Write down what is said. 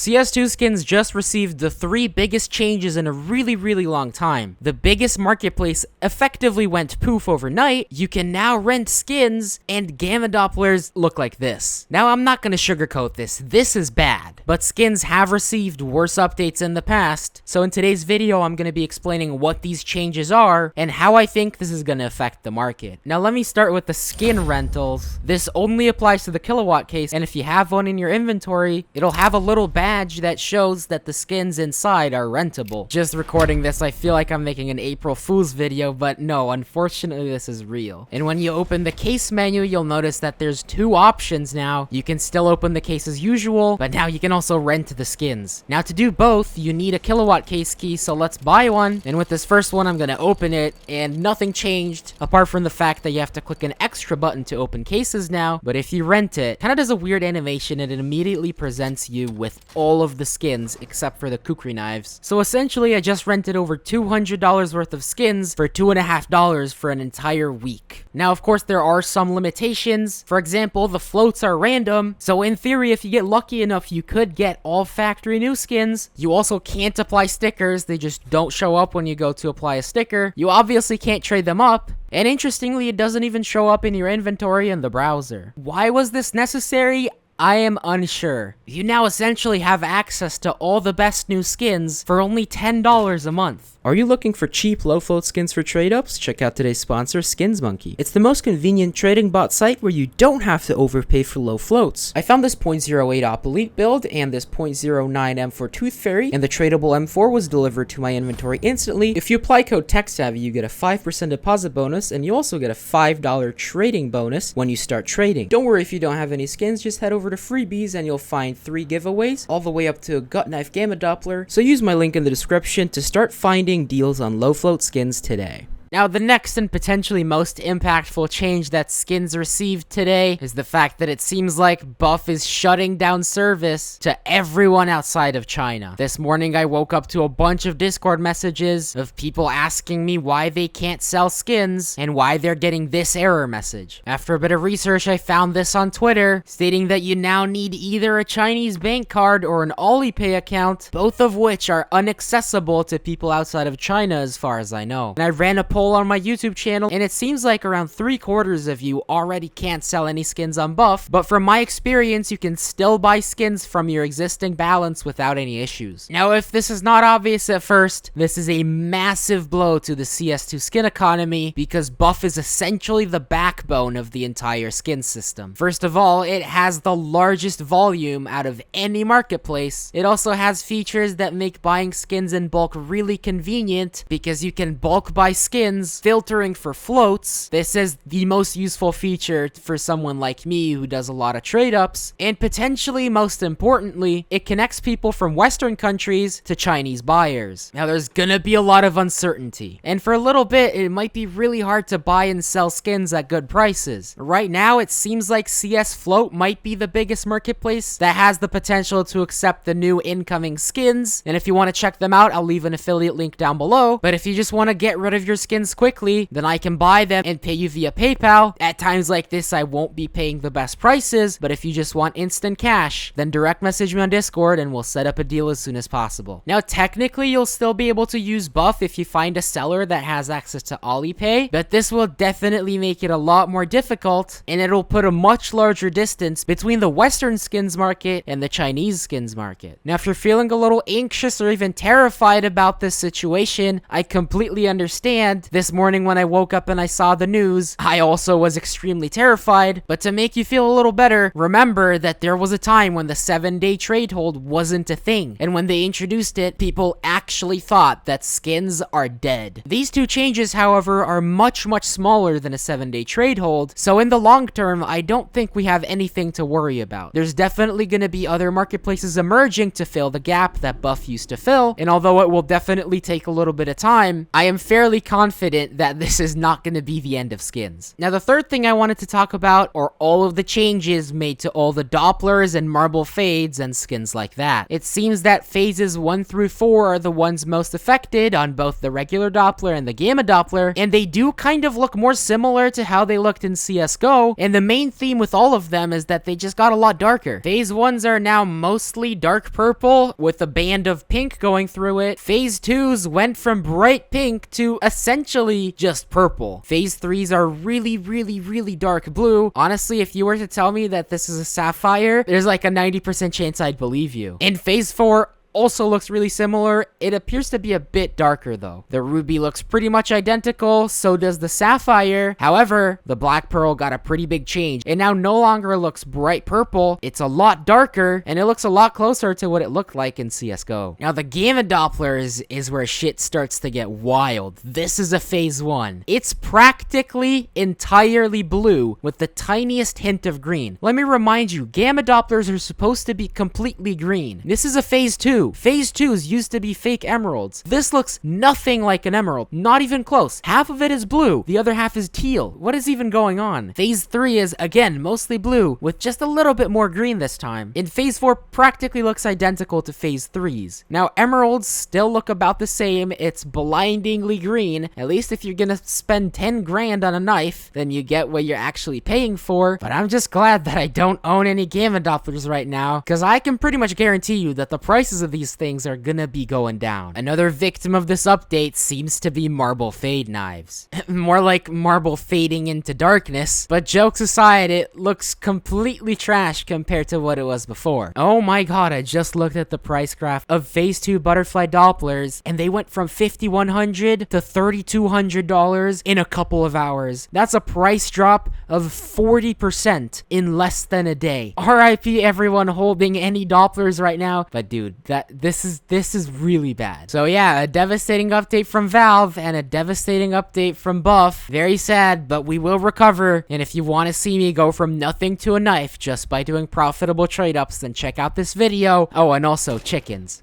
CS2 Skins just received the 3 biggest changes in a really long time. The biggest marketplace effectively went poof overnight. You can now rent skins, and gamma Dopplers look like this. Now, I'm not gonna sugarcoat this. This is bad. But skins have received worse updates in the past, so in today's video, I'm gonna be explaining what these changes are, and how I think this is gonna affect the market. Now, let me start with the skin rentals. This only applies to the kilowatt case, and if you have one in your inventory, it'll have a little badge that shows that the skins inside are rentable. Just recording this, I feel like I'm making an April Fool's video, but no, unfortunately this is real. And when you open the case menu, you'll notice that there's 2 options now. You can still open the case as usual, but now you can also rent the skins. Now to do both, you need a kilowatt case key, so let's buy one. And with this first one, I'm gonna open it, and nothing changed, apart from the fact that you have to click an extra button to open cases now. But if you rent it, kind of does a weird animation, and it immediately presents you with all of the skins except for the kukri knives. So essentially, I just rented over $200 worth of skins for $2.50 for an entire week. Now, of course, there are some limitations. For example, the floats are random, so in theory, if you get lucky enough, you could get all factory new skins. You also can't apply stickers. They just don't show up when you go to apply a sticker. You obviously can't trade them up. And interestingly, it doesn't even show up in your inventory in the browser. Why was this necessary? I am unsure. You now essentially have access to all the best new skins for only $10 a month. Are you looking for cheap, low-float skins for trade-ups? Check out today's sponsor, Skins Monkey. It's the most convenient trading bot site where you don't have to overpay for low floats. I found this 0.08 Op Elite build and this 0.09 M4 Tooth Fairy, and the tradable M4 was delivered to my inventory instantly. If you apply code TECHSAVVY, you get a 5% deposit bonus, and you also get a $5 trading bonus when you start trading. Don't worry if you don't have any skins, just head over to Freebies and you'll find 3 giveaways, all the way up to a gut knife gamma Doppler. So use my link in the description to start finding deals on low float skins today. Now, the next and potentially most impactful change that skins received today is the fact that it seems like Buff is shutting down service to everyone outside of China. This morning, I woke up to a bunch of Discord messages of people asking me why they can't sell skins and why they're getting this error message. After a bit of research, I found this on Twitter, stating that you now need either a Chinese bank card or an Alipay account, both of which are inaccessible to people outside of China as far as I know. And I ran a poll on my YouTube channel, and it seems like around 3/4 of you already can't sell any skins on Buff, but from my experience, you can still buy skins from your existing balance without any issues. Now, if this is not obvious at first, this is a massive blow to the CS2 skin economy, because Buff is essentially the backbone of the entire skin system. First of all, it has the largest volume out of any marketplace. It also has features that make buying skins in bulk really convenient, because you can bulk buy skins, filtering for floats. This is the most useful feature for someone like me who does a lot of trade ups, and potentially most importantly, it connects people from Western countries to Chinese buyers. Now, there's gonna be a lot of uncertainty, and for a little bit, it might be really hard to buy and sell skins at good prices. Right now, it seems like CS Float might be the biggest marketplace that has the potential to accept the new incoming skins, and if you want to check them out, I'll leave an affiliate link down below. But if you just want to get rid of your skins quickly, then I can buy them and pay you via PayPal. At times like this, I won't be paying the best prices, but if you just want instant cash, then direct message me on Discord and we'll set up a deal as soon as possible. Now, technically, you'll still be able to use Buff if you find a seller that has access to Alipay, but this will definitely make it a lot more difficult, and it'll put a much larger distance between the Western skins market and the Chinese skins market. Now, if you're feeling a little anxious or even terrified about this situation, I completely understand. This morning when I woke up and I saw the news, I also was extremely terrified, but to make you feel a little better, remember that there was a time when the 7-day trade hold wasn't a thing, and when they introduced it, people actually thought that skins are dead. These 2 changes, however, are much smaller than a 7-day trade hold, so in the long term, I don't think we have anything to worry about. There's definitely going to be other marketplaces emerging to fill the gap that Buff used to fill, and although it will definitely take a little bit of time, I am fairly confident confident that this is not going to be the end of skins. Now, the third thing I wanted to talk about are all of the changes made to all the Dopplers and marble fades and skins like that. It seems that phases 1 through 4 are the ones most affected on both the regular Doppler and the Gamma Doppler, and they do kind of look more similar to how they looked in CSGO, and the main theme with all of them is that they just got a lot darker. Phase 1s are now mostly dark purple with a band of pink going through it. Phase 2s went from bright pink to essentially just purple. Phase 3s are really dark blue. Honestly, if you were to tell me that this is a sapphire, there's like a 90% chance I'd believe you. In phase 4, also looks really similar. It appears to be a bit darker though. The ruby looks pretty much identical, so does the sapphire. However, the black pearl got a pretty big change. It now no longer looks bright purple. It's a lot darker, and it looks a lot closer to what it looked like in CSGO. Now, the Gamma Doppler is where shit starts to get wild. This is a phase 1. It's practically entirely blue with the tiniest hint of green. Let me remind you, Gamma Dopplers are supposed to be completely green. This is a phase 2. Phase 2s used to be fake emeralds. This looks nothing like an emerald. Not even close. Half of it is blue. The other half is teal. What is even going on? Phase 3 is, again, mostly blue with just a little bit more green this time. In phase 4, practically looks identical to phase 3s. Now, emeralds still look about the same. It's blindingly green. At least if you're gonna spend 10 grand on a knife, then you get what you're actually paying for. But I'm just glad that I don't own any Gamma Dopplers right now, because I can pretty much guarantee you that the prices of these things are gonna be going down. Another victim of this update seems to be marble fade knives. More like marble fading into darkness, but jokes aside, it looks completely trash compared to what it was before. Oh my god, I just looked at the price graph of phase 2 butterfly Dopplers, and they went from $5,100 to $3,200 in a couple of hours. That's a price drop of 40% in less than a day. RIP everyone holding any Dopplers right now, but dude, this is really bad. So yeah, a devastating update from Valve and a devastating update from Buff. Very sad, but we will recover. And if you want to see me go from nothing to a knife just by doing profitable trade ups, then check out this video. Oh, and also chickens.